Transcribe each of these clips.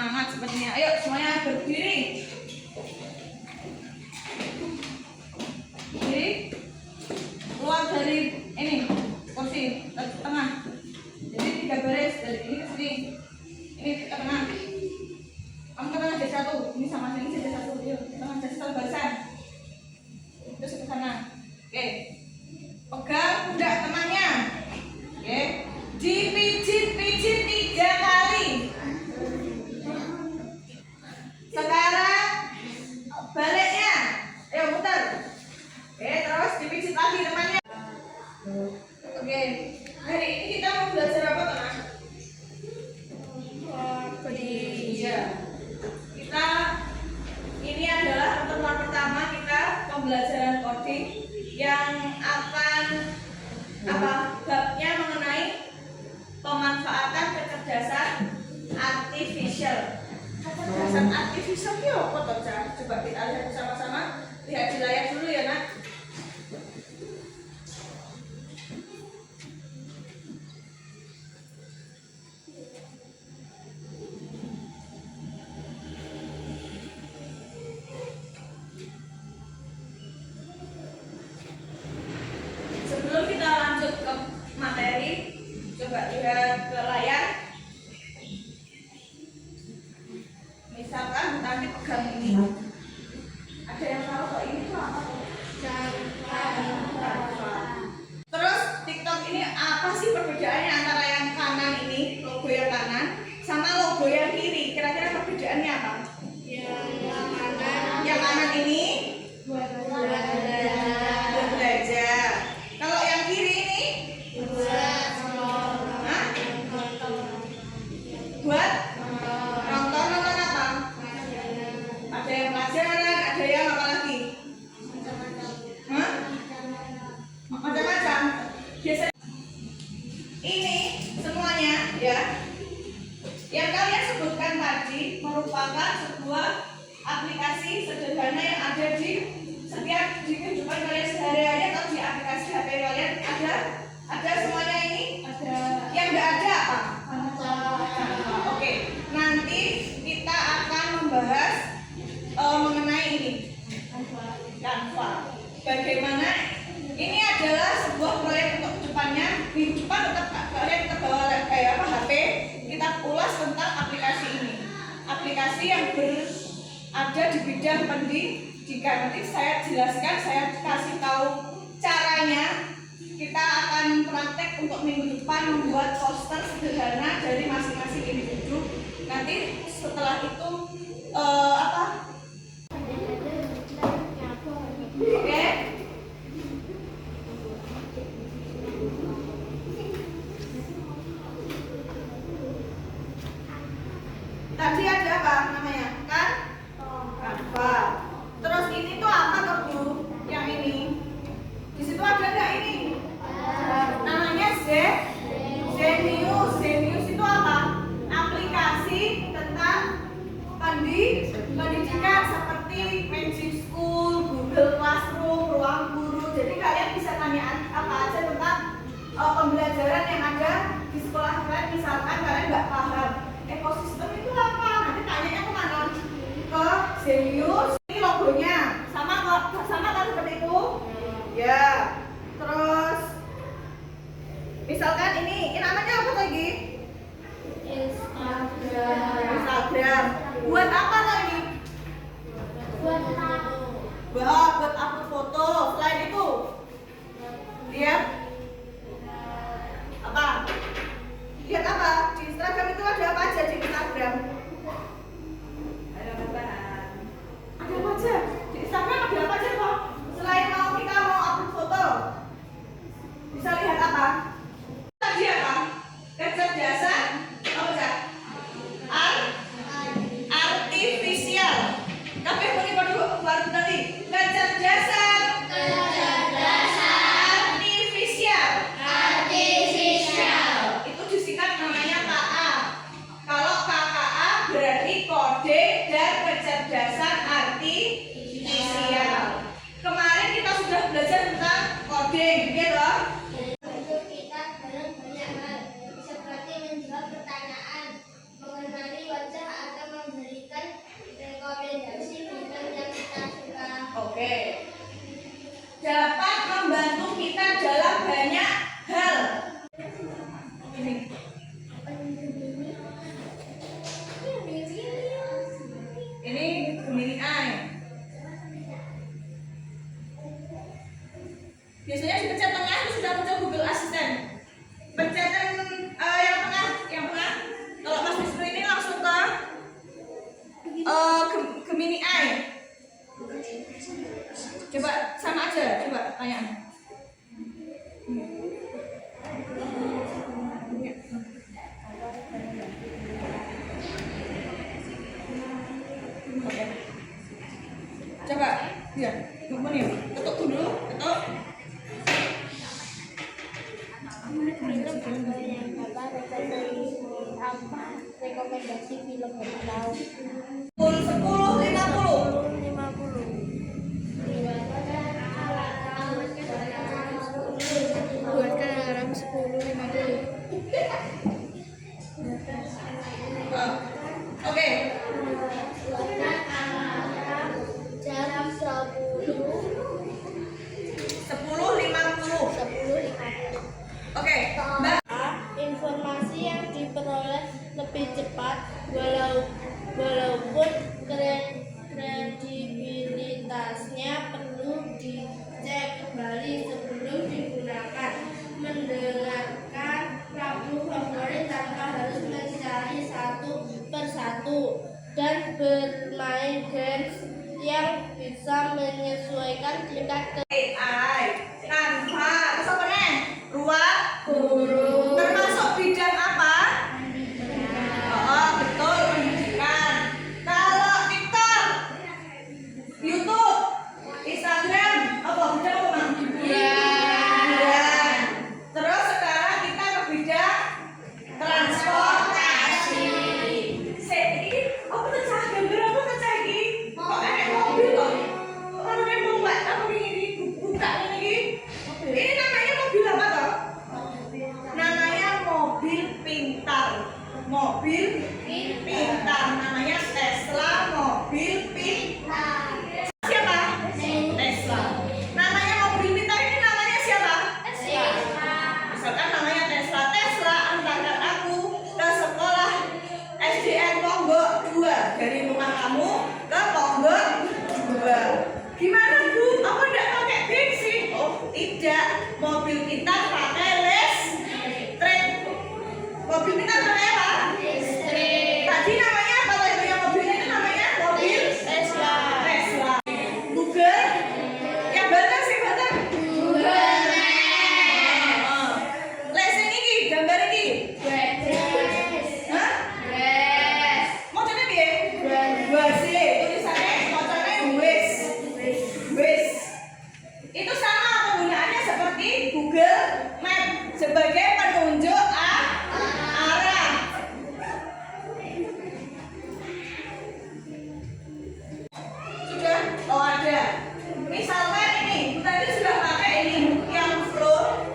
semangat sepertinya. Ayo semuanya berdiri. Berdiri. Keluar dari ini kursi ke tengah. Jadi 3 baris dari ini ke sini. Ini ke tengah. Kamu ke tengah jadi 1. Ini sama sini jadi 1. Yuk, ke tengah jadi 1 barisan. Terus ke sana. Oke. Pegang pundak temannya. Oke. Dipijit-pijit 3 kali. Sekarang baliknya. Ayo muter. Oke, terus dipijit lagi temannya. Oke. Hari ini kita mau belajar apa, teman? Iya. Kita ini adalah pertemuan pertama kita pembelajaran coding yang akan babnya mengenai pemanfaatan kecerdasan artifisial. Kecerdasan artifisial itu apa toh? Coba kita lihat bersama-sama. Lihat di layar dulu ya, Nak. Sebelum kita lanjut ke materi, coba lihat ke layar. Misalkan nanti pegang ini. Ada yang tahu kok ini tuh apa? Terus TikTok ini apa sih perbedaannya antara yang kanan ini, logo yang kanan, sama logo yang kiri? Kira-kira perbedaannya apa? Yang kanan ini buat belajar. Kalau yang kiri ini buat nonton apa? Ada yang pelajaran, ada yang apa lagi? Macam-macam. Biasanya ini semuanya ya yang kalian sebutkan tadi merupakan sebuah aplikasi sederhana yang ada di setiap di kehidupan kalian sehari-hari atau di aplikasi HP kalian ada semuanya ini. Ada. Yang nggak ada apa? Oke, nanti kita akan membahas mengenai ini Canva. Bagaimana ini adalah sebuah proyek untuk kedepannya. Minggu depan tetap kalian kita bawa HP, kita ulas tentang aplikasi ini. Aplikasi yang ada di bidang pendidikan. Nanti saya jelaskan, saya kasih tahu caranya. Kita akan praktek untuk minggu depan membuat poster sederhana dari masing-masing individu. Nanti setelah itu Oke. Tadi ada apa namanya? Canva. Terus ini tuh apa tuh, Bu? Yang ini. Di situ ada nggak ini? Namanya Zenius. Zenius itu apa? Aplikasi tentang pendidikan seperti Magic School, Google Classroom, Ruang Guru. Jadi kalian bisa tanya apa aja tentang pembelajaran yang ada di sekolah kalian. Misalkan kalian nggak paham ekosistem itu apa, nanti tanyanya kemana? Ke Zenius. Ini logonya sama kan seperti itu? Ya. Terus misalkan ini namanya apa lagi? Instagram. Buat apa tuh ini? Buat upload foto. Selain itu, lihat apa? Lihat apa? Di Instagram itu ada apa aja di Instagram? Ada apa aja? Di Instagram ada apa aja kok? Selain kita mau upload foto, bisa lihat apa? Tadi apa? Kecerdasan apa? Artifisial. Tapi muni baru tadi kecerdasan artifisial. Ini. Ini Gemini Eye. Biasanya di pencet tengah itu sudah muncul Google Assistant. Pencet yang tengah. Kalau Mas Wisnu ini langsung ke Gemini Eye. Coba sama aja, coba tanya. Oke. Coba, ya, nih, ketuk dulu, ketuk. Rekomendasi film yang tahu 10, 50. buatkan alarm 10.50. Oke. Buatkan alarm jam 10.50. Oke, Mbak. Informasi yang diperoleh lebih cepat walaupun kredibilitasnya perlu dicek kembali sebelum digunakan. Mendengarkan lagu favorit tanpa harus mencari satu persatu dan bermain games yang bisa menyesuaikan tingkat AI, Canva, terus apa nih? Ruang guru. termasuk bidang apa? Oh, betul, pendidikan. Kalau TikTok, YouTube, Instagram, apa bidang apa, Bang? Hiburan. Terus sekarang kita ke bidang transportasi. Ini apa tuh cah gambar apa tuh cah ini? Kok enek mobil kok? Orang yang mau buat apa ini? Buka ini. Ini namanya mobil apa toh? Namanya mobil pintar. Mobil pintar. Namanya Tesla mobil pintar. Siapa? Tesla. Namanya mobil pintar ini namanya siapa? Misalkan namanya Tesla. Tesla antarkan aku ke sekolah SDN Ponggok 2 dari rumah kamu ke Ponggok 2. Gimana Bu? Apa enggak pakai bensin? Oh tidak, mobil kita pakai listrik. Mobil kita pakai apa? Tadi namanya apa tadi yang mobil ini namanya mobil Tesla. Google. Yang bener sih bener. Lesing ini gambar ini. Hah? Macamnya piye? Wase, tulisannya macamnya wis. Itu sama penggunaannya seperti Google Map sebagai penunjuk arah. Sudah? Oh ada. Misalkan ini, tadi sudah pakai ini yang flow.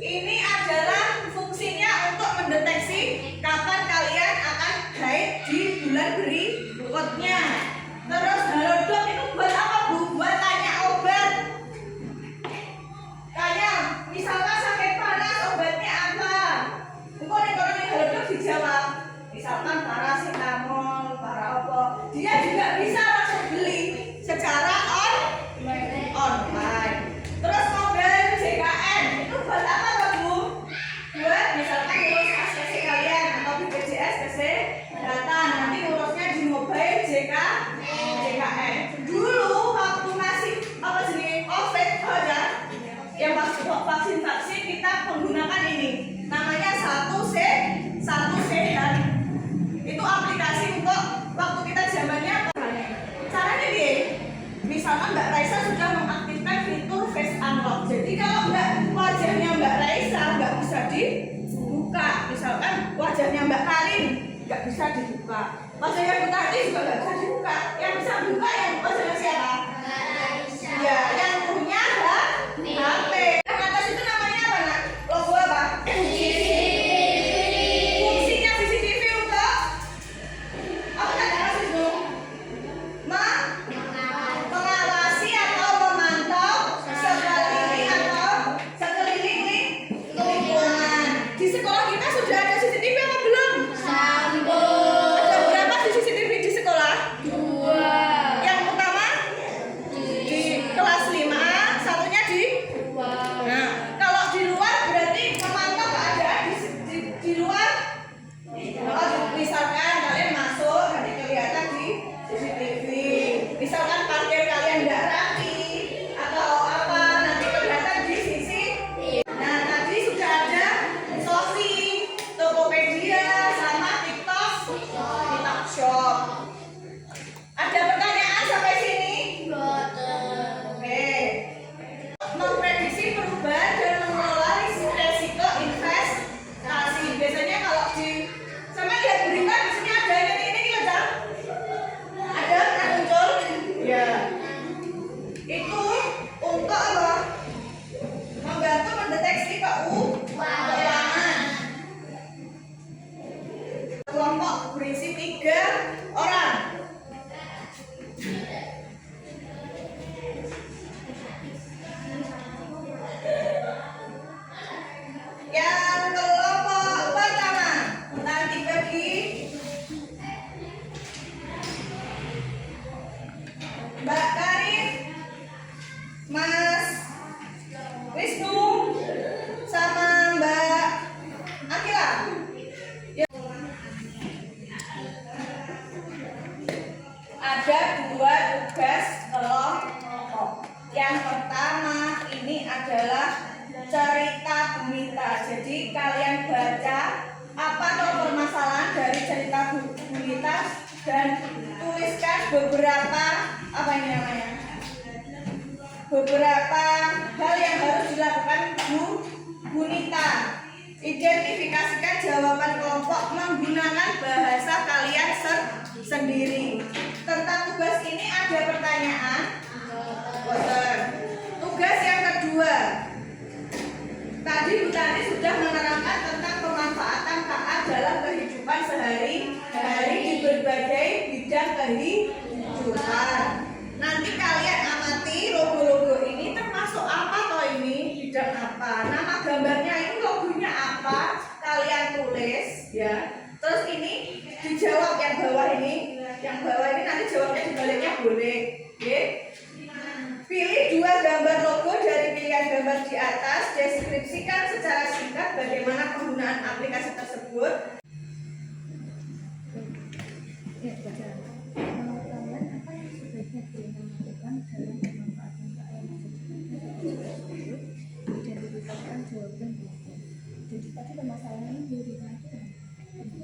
Ini adalah fungsinya untuk mendeteksi kapan kalian akan haid di bulan berikutnya. Terus halodoc itu buat apa Bu? Buat tanya obat. Kayak misalkan sakit panas obatnya apa? Engkau nih kalau nih halodoc dijawab. Misalkan paracetamol, para apa? Dia juga bisa langsung beli secara online. Terus mobil JKN itu buat apa Pak Bu? Buat misalkan ngurus ACC kalian atau BPJS kesehatan. Nanti ngurusnya di mobile JKN. Dulu waktu masih apa sih COVID aja, yang vaksin kita menggunakan ini. Namanya satu sehat. Itu aplikasi untuk waktu kita zamannya. Caranya dia, misalkan Mbak Raisa sudah mengaktifkan fitur face unlock. Jadi kalau wajahnya Mbak Raisa nggak bisa dibuka, misalkan wajahnya Mbak Karin nggak bisa dibuka, wajahnya Bu Tati juga nggak bisa dibuka. Yang bisa buka yang wajahnya siapa? Ya, yang punya HP. Yang atas itu namanya apa nak? Logo apa? Fungsinya CCTV untuk apa tadi Mas Wisnu? Mengawasi atau memantau sekeliling lingkungan. Di sekolah kita disabilitas dan tuliskan beberapa apa ini namanya? Beberapa hal yang harus dilakukan Bu Nita. Identifikasikan jawaban kelompok menggunakan bahasa kalian sendiri. Tentang tugas ini ada pertanyaan? Boten. Tugas yang kedua. Tadi Bu Tani sudah menerangkan tentang pemanfaatan KA dalam kehidupan sehari-hari di berbagai bidang kehidupan. Nanti kalian amati logo-logo ini termasuk apa toh ini? Bidang apa? Nama gambarnya ini logonya apa? Kalian tulis ya. Terus ini dijawab yang bawah ini. Yang bawah ini nanti jawabnya dibaliknya boleh. Oke? Pilih 2 gambar logo dari pilihan gambar di atas. Deskripsikan secara singkat bagaimana penggunaan aplikasi tersebut. Identifikasikan jawaban berikut. Jadi tadi permasalahannya di mana? Kami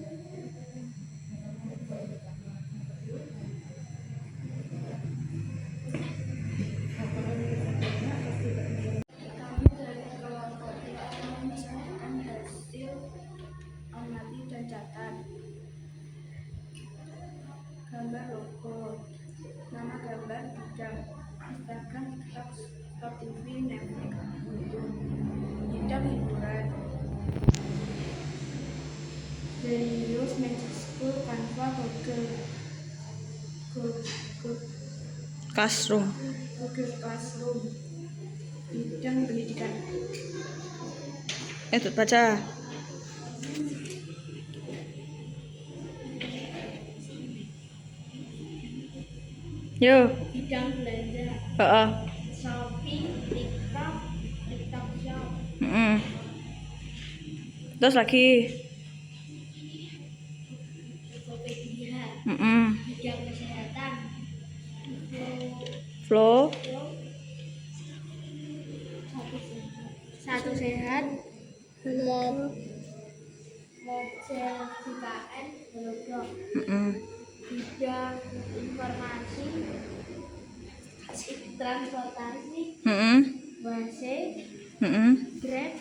dari kelompok tidak menyelesaikan hasil amati dan catat. Gambar logo, nama gambar bidang, Instagram, TikTok, Spot TV, Netflix, YouTube. Bidang hiburan, News, Magic School, Canva, Google Classroom. Classroom. Bidang pendidikan. Tuh baca. Yo. Bidang belanja. Heeh. Shopee, TikTok, TikTok Shop. Terus lagi. Tokopedia. Bidang kesehatan. Flow. Satu sehat. Model JKN Holoblog. Bidang informasi, transportasi, WC, Grab,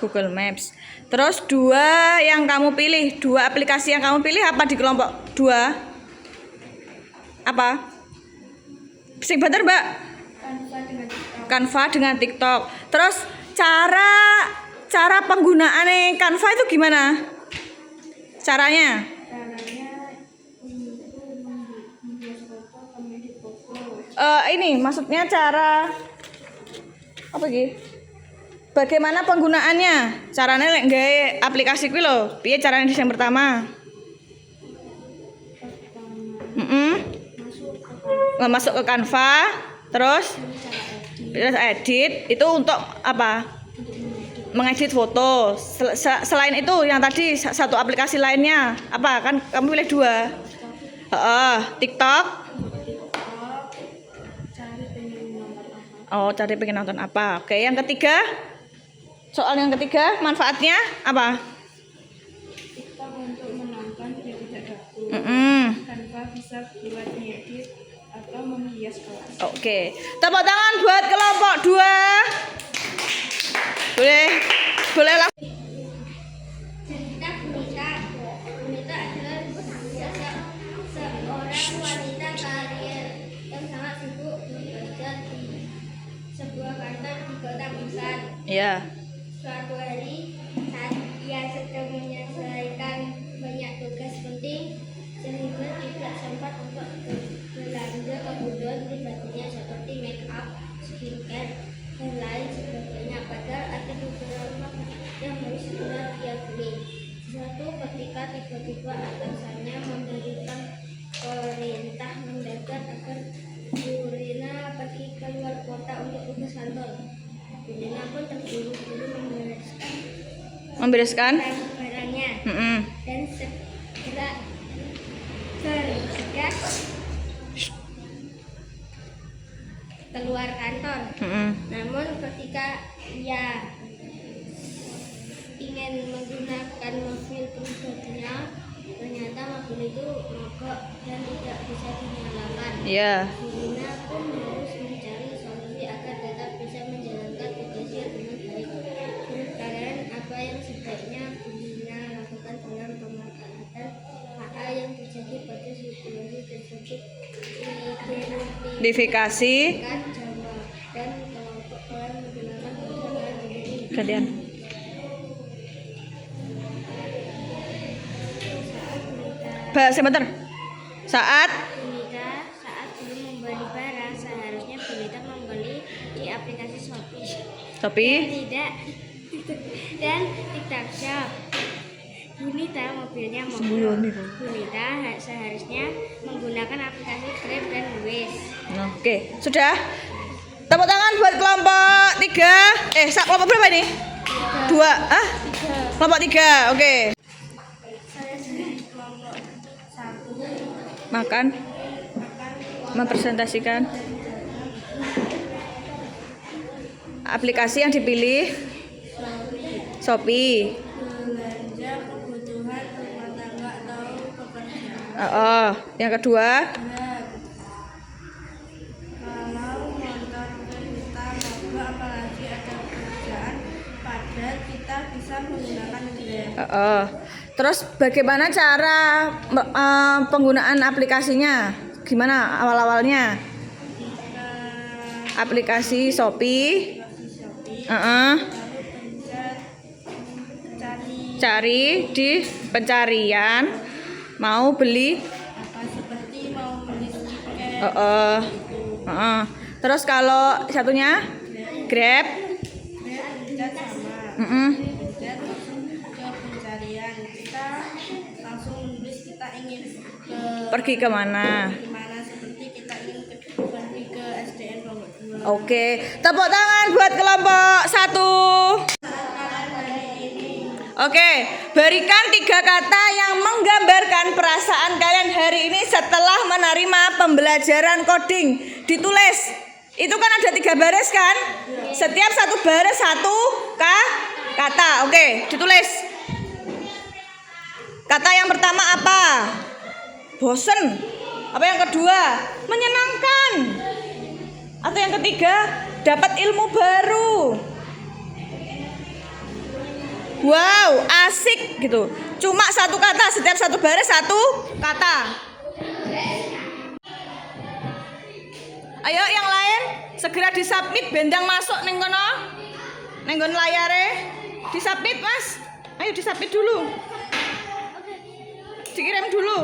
Google Maps. Terus 2 yang kamu pilih, 2 aplikasi yang kamu pilih apa di kelompok 2? Apa? Sing bener, Mbak? Canva dengan TikTok. Terus cara penggunaan Canva itu gimana? Caranya? Ini maksudnya cara apa gitu? Bagaimana penggunaannya? Caranya lek nggawe aplikasi kuwi lho. Piye caranya yang pertama? Masuk ke Canva, terus edit. Itu untuk apa? Mengedit foto. Selain itu yang tadi satu aplikasi lainnya apa? Kan kamu pilih 2. TikTok. Oh, cari pengen nonton apa? Oke, yang ketiga. Soal yang ketiga, manfaatnya apa? TikTok untuk menonton biar tidak gabut. Canva bisa buat ngedit atau menghias kelas. Oke. Tepuk tangan buat kelompok 2. Boleh langsung. Cerita Bunita. Bunita adalah seorang wanita karier yang sangat sibuk bekerja di sebuah kantor di kota besar. Iya. Suatu hari saat ia sedang menyelesaikan banyak tugas penting sehingga tidak sempat untuk belanja kebutuhan pribadinya seperti make up, skincare, dan lain sebagainya. Padahal ada beberapa yang harus segera dia beli. Suatu ketika tiba-tiba atasannya memberikan perintah mendadak agar Burina pergi ke luar kota untuk tugas kantor. Burina pun terburu-buru membereskan barang-barangnya dan segera keluar kantor. Namun ketika ia ingin menggunakan mobil pribadinya, ternyata mobil itu mogok dan tidak bisa dinyalakan. Iya. Gurina pun harus mencari solusi agar tetap bisa menjalankan tugasnya dengan baik. Menurut kalian, apa yang sebaiknya Gurina lakukan dalam pemanfaatan HA yang terjadi pada situasi tersebut? Identifikasi. Jawaban dan kelompok peran menggunakan bahasa ini. Gantian. Sebentar. Saat Bunita saat belum membeli barang seharusnya Bunita membeli di aplikasi Shopee. Shopee. Tidak dan TikTok Shop. Bunita mobilnya mogok. Bunita seharusnya menggunakan aplikasi Grab dan Waze. Oke, sudah. Tepuk tangan buat kelompok 3. Kelompok berapa ini? 2. Kelompok 3. Oke. Saya sendiri kelompok 1. Makan. Mempresentasikan aplikasi yang dipilih. Shopee. Belanja kebutuhan rumah tangga atau pekerjaan. Yang kedua. Kalau motor kita mogok apalagi ada pekerjaan padat, kita bisa menggunakan Grab. Terus bagaimana cara penggunaan aplikasinya? Gimana awal-awalnya? Aplikasi Shopee. Cari di pencarian mau beli Seperti mau beli tiket. Terus kalau satunya Grab. Kita sama. Dan langsung ke pencarian. Kita langsung menulis kita ingin Pergi kemana? gimana, seperti kita ingin pergi ke SDN Lombok 2. Oke, tepuk tangan buat kelompok 1. Oke, berikan 3 kata yang menggambarkan perasaan kalian hari ini setelah menerima pembelajaran coding. Ditulis. Itu kan ada 3 baris kan? Setiap satu baris 1 kata. Oke, ditulis. Kata yang pertama apa? Bosen. Apa yang kedua? Menyenangkan. Atau yang ketiga, dapat ilmu baru. Wow, asik gitu. Cuma 1 kata, setiap satu baris 1 kata. Ayo yang lain segera disubmit, bendang masuk neng kono. Neng kono layare. Disubmit, Mas. Ayo disubmit dulu. Dikirim dulu.